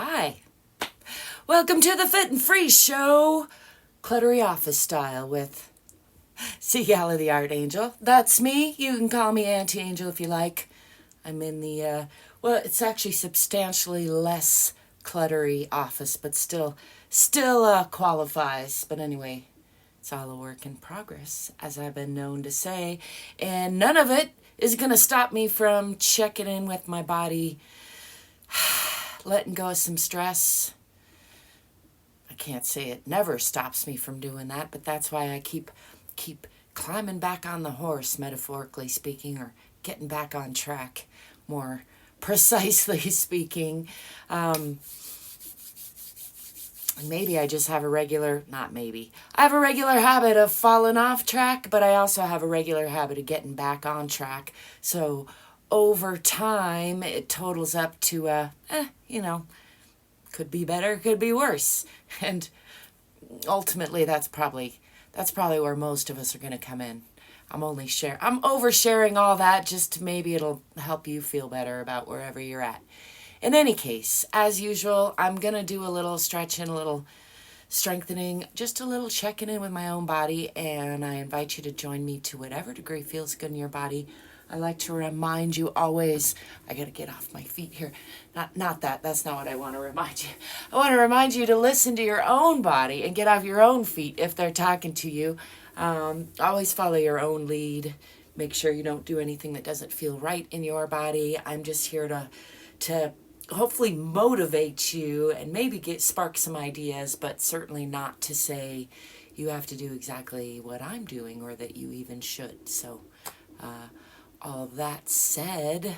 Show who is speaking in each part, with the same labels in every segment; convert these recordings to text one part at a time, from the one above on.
Speaker 1: Hi. Welcome to the Fit and Free Show, cluttery office style with ZGALA the Art Angel. That's me. You can call me Auntie Angel if you like. I'm in the, well, it's actually substantially less cluttery office, but still qualifies. But anyway, it's all a work in progress, as I've been known to say. And none of it is going to stop me from checking in with my body, letting go of some stress. I can't say it never stops me from doing that, but that's why I keep climbing back on the horse, metaphorically speaking, or getting back on track, more precisely speaking. Maybe I just have I have a regular habit of falling off track, but I also have a regular habit of getting back on track. So over time, it totals up to, could be better, could be worse. And ultimately, that's probably where most of us are going to come in. I'm oversharing all that just to maybe it'll help you feel better about wherever you're at. In any case, as usual, I'm going to do a little stretching, a little strengthening, just a little checking in with my own body, and I invite you to join me to whatever degree feels good in your body. I like to remind you always, I got to get off my feet here. That's not what I want to remind you. I want to remind you to listen to your own body and get off your own feet if they're talking to you. Always follow your own lead. Make sure you don't do anything that doesn't feel right in your body. I'm just here to hopefully motivate you and maybe spark some ideas, but certainly not to say you have to do exactly what I'm doing or that you even should. So all that said,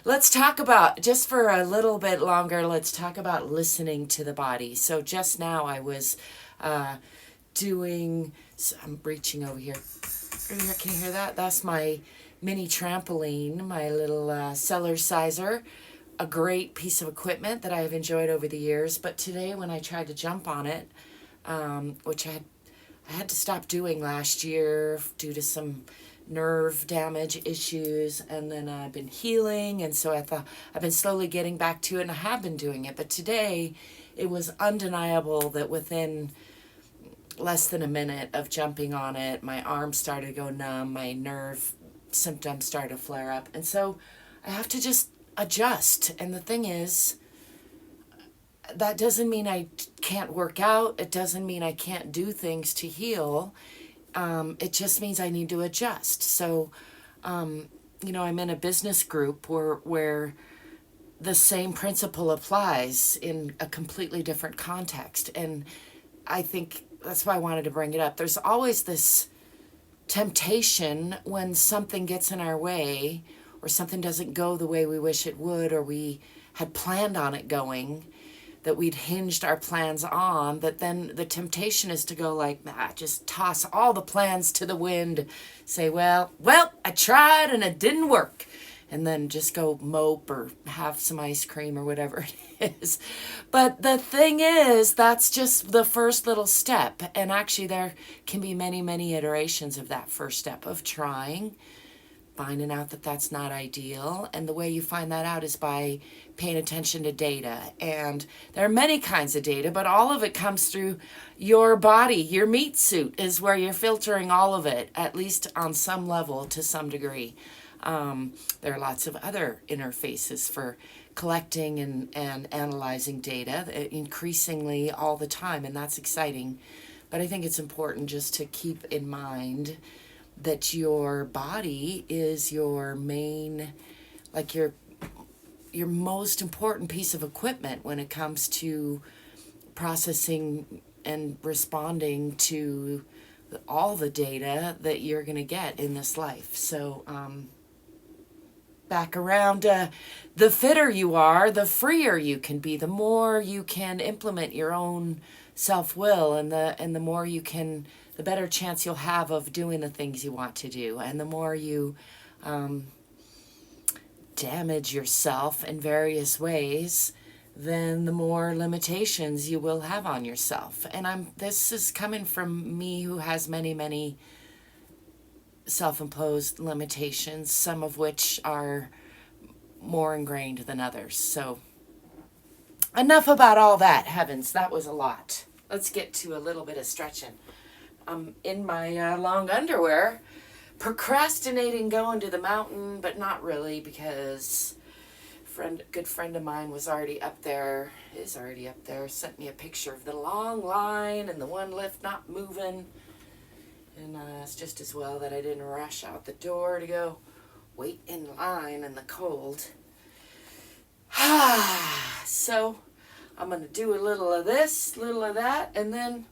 Speaker 1: let's talk about, just for a little bit longer, let's talk about listening to the body. So just now I was I'm reaching over here. Can you hear that? That's my mini trampoline, my little cellar sizer, a great piece of equipment that I have enjoyed over the years. But today when I tried to jump on it, which I had to stop doing last year due to some nerve damage issues, and then I've been healing, and so I thought I've been slowly getting back to it, and I have been doing it. But today it was undeniable that within less than a minute of jumping on it, my arm started to go numb, my nerve symptoms started to flare up, and so I have to just adjust. And the thing is, that doesn't mean I can't work out, it doesn't mean I can't do things to heal, it just means I need to adjust. So I'm in a business group where the same principle applies in a completely different context, and I think that's why I wanted to bring it up. There's always this temptation when something gets in our way or something doesn't go the way we wish it would, or we had planned on it going, that we'd hinged our plans on, that then the temptation is to go like, just toss all the plans to the wind, say, well, I tried and it didn't work, and then just go mope or have some ice cream or whatever it is. But the thing is, that's just the first little step. And actually there can be many, many iterations of that first step of trying, finding out that that's not ideal. And the way you find that out is by paying attention to data. And there are many kinds of data, but all of it comes through your body. Your meat suit is where you're filtering all of it, at least on some level to some degree. There are lots of other interfaces for collecting and analyzing data, increasingly all the time, and that's exciting. But I think it's important just to keep in mind that your body is your main, like your most important piece of equipment when it comes to processing and responding to all the data that you're going to get in this life. So back around, the fitter you are, the freer you can be, the more you can implement your own self-will, and the more you can, the better chance you'll have of doing the things you want to do. And the more you damage yourself in various ways, then the more limitations you will have on yourself. And this is coming from me, who has many, many self-imposed limitations, some of which are more ingrained than others. So enough about all that. Heavens, that was a lot. Let's get to a little bit of stretching. I'm in my long underwear, procrastinating going to the mountain, but not really, because good friend of mine is already up there, sent me a picture of the long line and the one lift not moving. And it's just as well that I didn't rush out the door to go wait in line in the cold. So I'm going to do a little of this, little of that, and then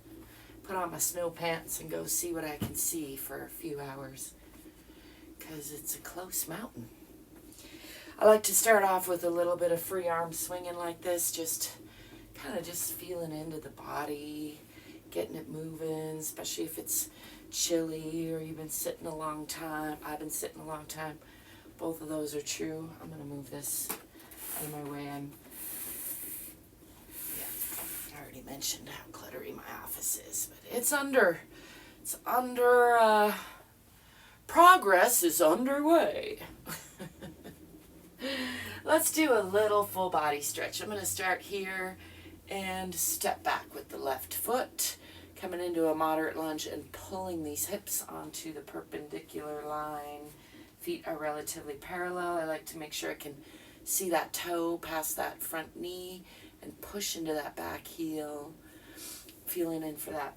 Speaker 1: put on my snow pants and go see what I can see for a few hours, because it's a close mountain. I like to start off with a little bit of free arm swinging like this, just kind of just feeling into the body, getting it moving, especially if it's chilly or you've been sitting a long time. I've been sitting a long time. Both of those are true. I'm going to move this out of my way. I already mentioned how cluttery my office is, but it's under progress is underway. Let's do a little full body stretch. I'm going to start here and step back with the left foot, coming into a moderate lunge and pulling these hips onto the perpendicular line. Feet are relatively parallel. I like to make sure I can see that toe past that front knee and push into that back heel, feeling in for that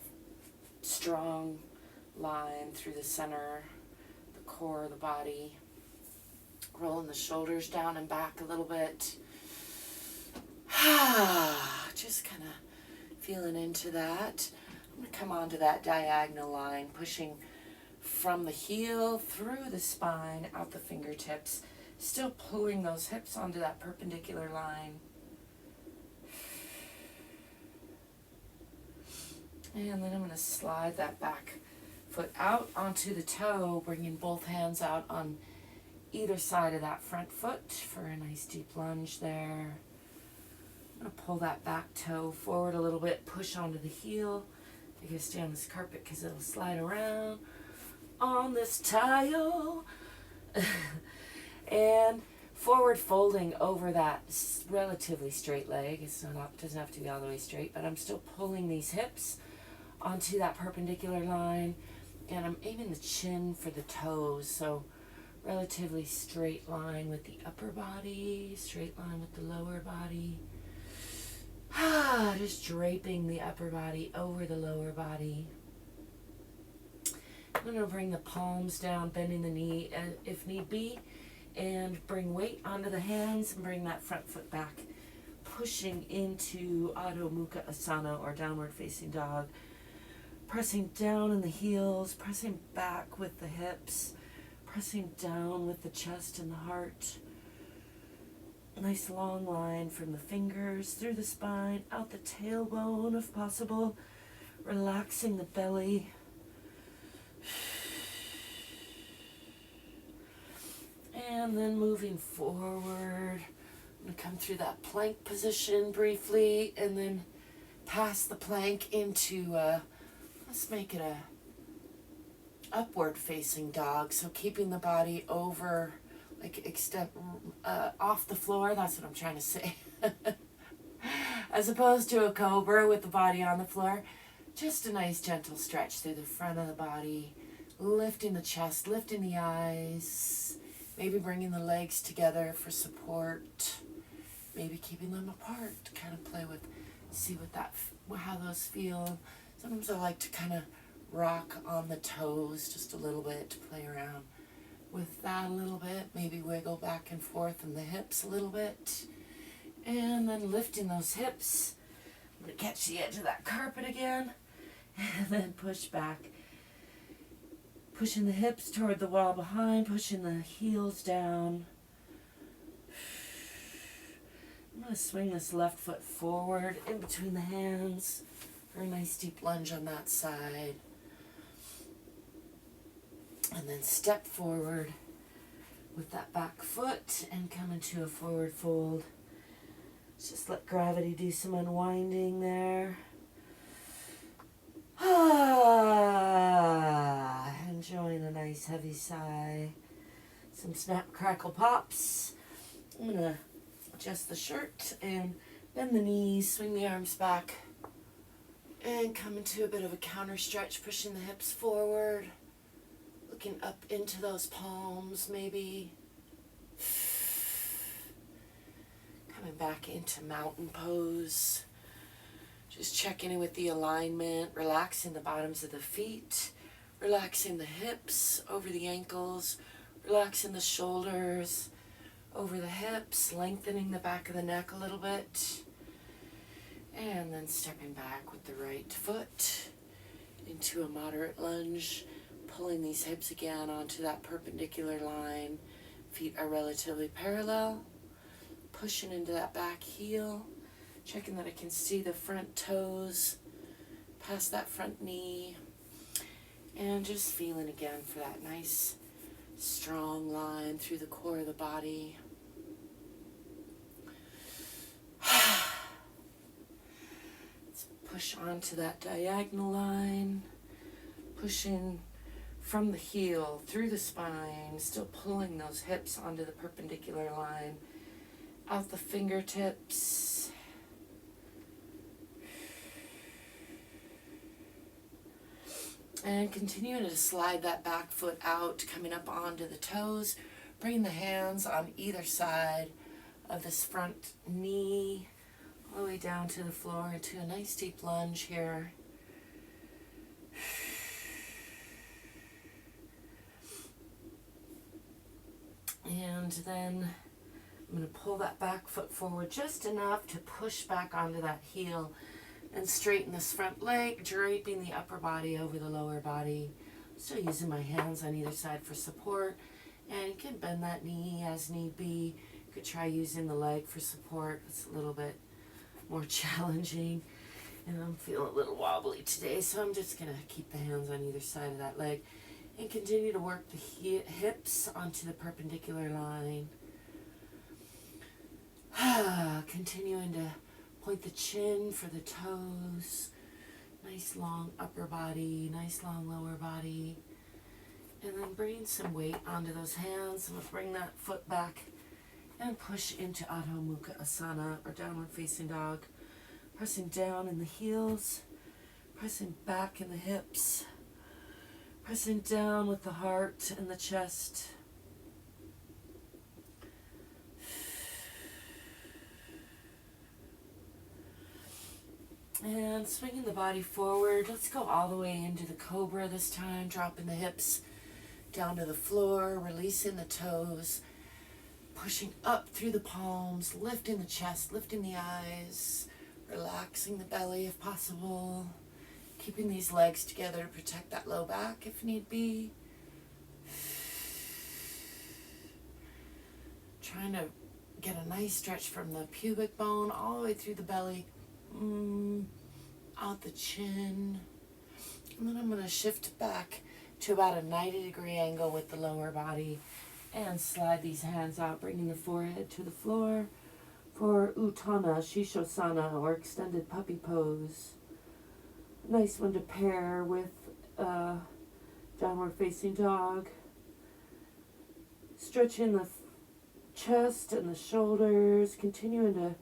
Speaker 1: strong line through the center, the core of the body. Rolling the shoulders down and back a little bit. Just kind of feeling into that. I'm going to come onto that diagonal line, pushing from the heel through the spine, out the fingertips, still pulling those hips onto that perpendicular line. And then I'm going to slide that back foot out onto the toe, bringing both hands out on either side of that front foot for a nice deep lunge there. I'm going to pull that back toe forward a little bit, push onto the heel. You can stay on this carpet because it'll slide around on this tile. And forward folding over that relatively straight leg. It doesn't have to be all the way straight, but I'm still pulling these hips onto that perpendicular line, and I'm aiming the chin for the toes, so relatively straight line with the upper body, straight line with the lower body. Just draping the upper body over the lower body. I'm going to bring the palms down, bending the knee if need be, and bring weight onto the hands and bring that front foot back, pushing into Adho Mukha Asana or downward facing dog. Pressing down in the heels, pressing back with the hips, pressing down with the chest and the heart. Nice long line from the fingers through the spine, out the tailbone if possible, relaxing the belly. And then moving forward, I'm going to come through that plank position briefly and then pass the plank into, let's make it a upward facing dog, so keeping the body over, like extend off the floor, that's what I'm trying to say. As opposed to a cobra with the body on the floor. Just a nice gentle stretch through the front of the body, lifting the chest, lifting the eyes, maybe bringing the legs together for support, maybe keeping them apart to kind of play with, see how those feel. Sometimes I like to kind of rock on the toes just a little bit to play around with that a little bit, maybe wiggle back and forth in the hips a little bit, and then lifting those hips. I'm going to catch the edge of that carpet again, and then push back, pushing the hips toward the wall behind, pushing the heels down. I'm going to swing this left foot forward in between the hands for a nice deep lunge on that side. And then step forward with that back foot and come into a forward fold. Just let gravity do some unwinding there. Enjoying a nice heavy sigh. Some snap, crackle, pops. I'm going to adjust the shirt and Bend the knees, swing the arms back, and come into a bit of a counter stretch, pushing the hips forward, looking up into those palms maybe. Coming back into mountain pose. Just checking in with the alignment, relaxing the bottoms of the feet, relaxing the hips over the ankles, relaxing the shoulders over the hips, lengthening the back of the neck a little bit. And then stepping back with the right foot into a moderate lunge, pulling these hips again onto that perpendicular line. Feet are relatively parallel. Pushing into that back heel, checking that I can see the front toes past that front knee, and just feeling again for that nice strong line through the core of the body. Let's push onto that diagonal line, pushing from the heel through the spine, still pulling those hips onto the perpendicular line. Out the fingertips. And continuing to slide that back foot out, coming up onto the toes. Bring the hands on either side of this front knee, all the way down to the floor into a nice deep lunge here. And then I'm going to pull that back foot forward just enough to push back onto that heel and straighten this front leg, draping the upper body over the lower body. Still using my hands on either side for support. And you can bend that knee as need be. You could try using the leg for support. It's a little bit more challenging. And I'm feeling a little wobbly today, so I'm just going to keep the hands on either side of that leg. And continue to work the hips onto the perpendicular line. Continuing to point the chin for the toes. Nice long upper body, nice long lower body. And then bring some weight onto those hands. I'm going to bring that foot back and push into Adho Mukha Asana, or downward facing dog. Pressing down in the heels, pressing back in the hips, pressing down with the heart and the chest. And swinging the body forward. Let's go all the way into the cobra this time, dropping the hips down to the floor, releasing the toes, pushing up through the palms, lifting the chest, lifting the eyes, relaxing the belly if possible, keeping these legs together to protect that low back if need be. Trying to get a nice stretch from the pubic bone all the way through the belly, out the chin. And then I'm going to shift back to about a 90-degree angle with the lower body and slide these hands out, bringing the forehead to the floor for Uttana Shishosana, or extended puppy pose. Nice one to pair with downward facing dog. Stretching the chest and the shoulders, continuing to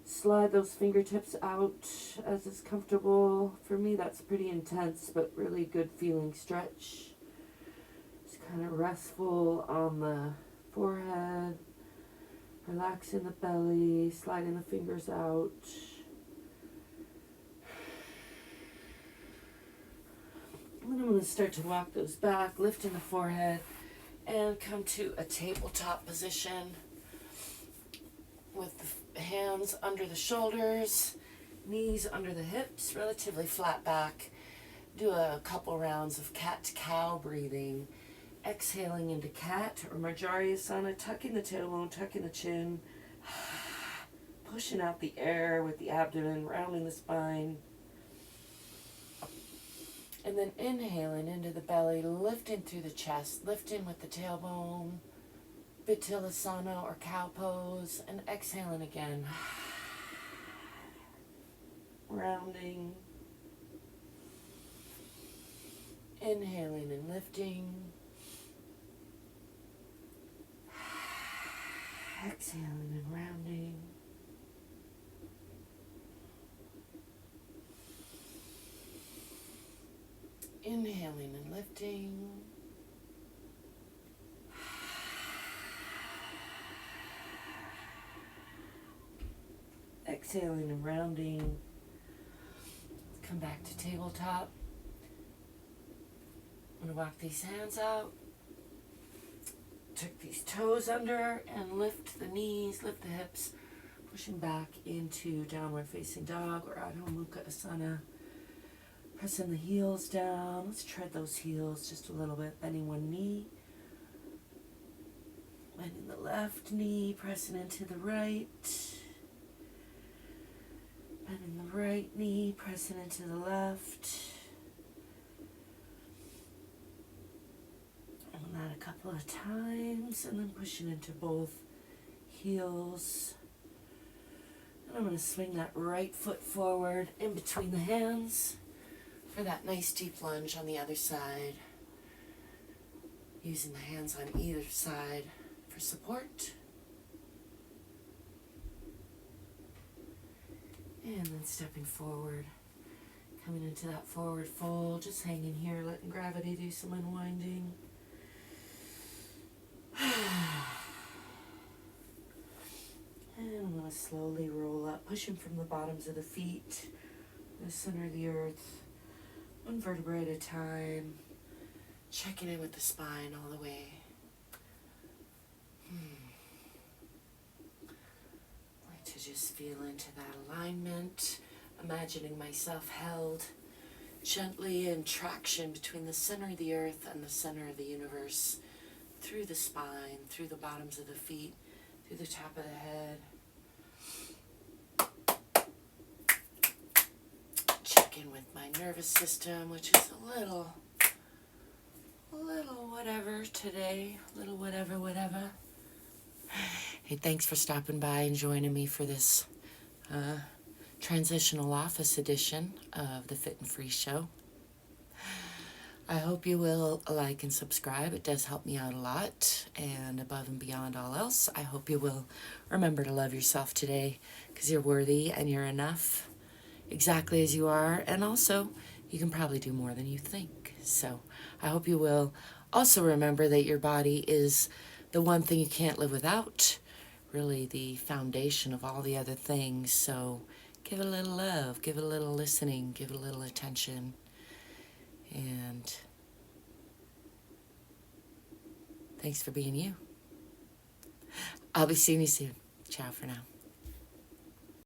Speaker 1: slide those fingertips out as is comfortable. For me, that's pretty intense, but really good feeling stretch. It's kind of restful on the forehead, relaxing the belly, sliding the fingers out. And then I'm going to start to walk those back, lifting the forehead, and come to a tabletop position with the hands under the shoulders, knees under the hips, relatively flat back. Do a couple rounds of cat to cow breathing. Exhaling into cat or Marjariyasana, tucking the tailbone, tucking the chin, pushing out the air with the abdomen, rounding the spine. And then inhaling into the belly, lifting through the chest, lifting with the tailbone, Vittilasana or cow pose, and exhaling again. Rounding. Inhaling and lifting. Exhaling and rounding. Inhaling and lifting. Exhaling and rounding. Come back to tabletop. I'm going to walk these hands out. Tuck these toes under and lift the knees, lift the hips, pushing back into downward facing dog or Adho Mukha Asana. Pressing the heels down. Let's tread those heels just a little bit. Bending one knee. Bending the left knee, pressing into the right. Bending the right knee, pressing into the left. Doing that a couple of times, and then pushing into both heels. And I'm going to swing that right foot forward in between the hands for that nice deep lunge on the other side. Using the hands on either side for support. And then stepping forward, coming into that forward fold, just hanging here, letting gravity do some unwinding. And I'm going to slowly roll up, pushing from the bottoms of the feet, the center of the earth, one vertebra at a time, checking in with the spine all the way. Like to just feel into that alignment, imagining myself held gently in traction between the center of the earth and the center of the universe, through the spine, through the bottoms of the feet, through the top of the head. Check in with my nervous system, which is a little whatever today, little whatever. Hey, thanks for stopping by and joining me for this transitional office edition of the Fit and Free Show. I hope you will like and subscribe. It does help me out a lot. And above and beyond all else, I hope you will remember to love yourself today, because you're worthy and you're enough exactly as you are. And also, you can probably do more than you think. So I hope you will also remember that your body is the one thing you can't live without, really the foundation of all the other things. So give it a little love, give it a little listening, give it a little attention. And thanks for being you. I'll be seeing you soon. Ciao for now.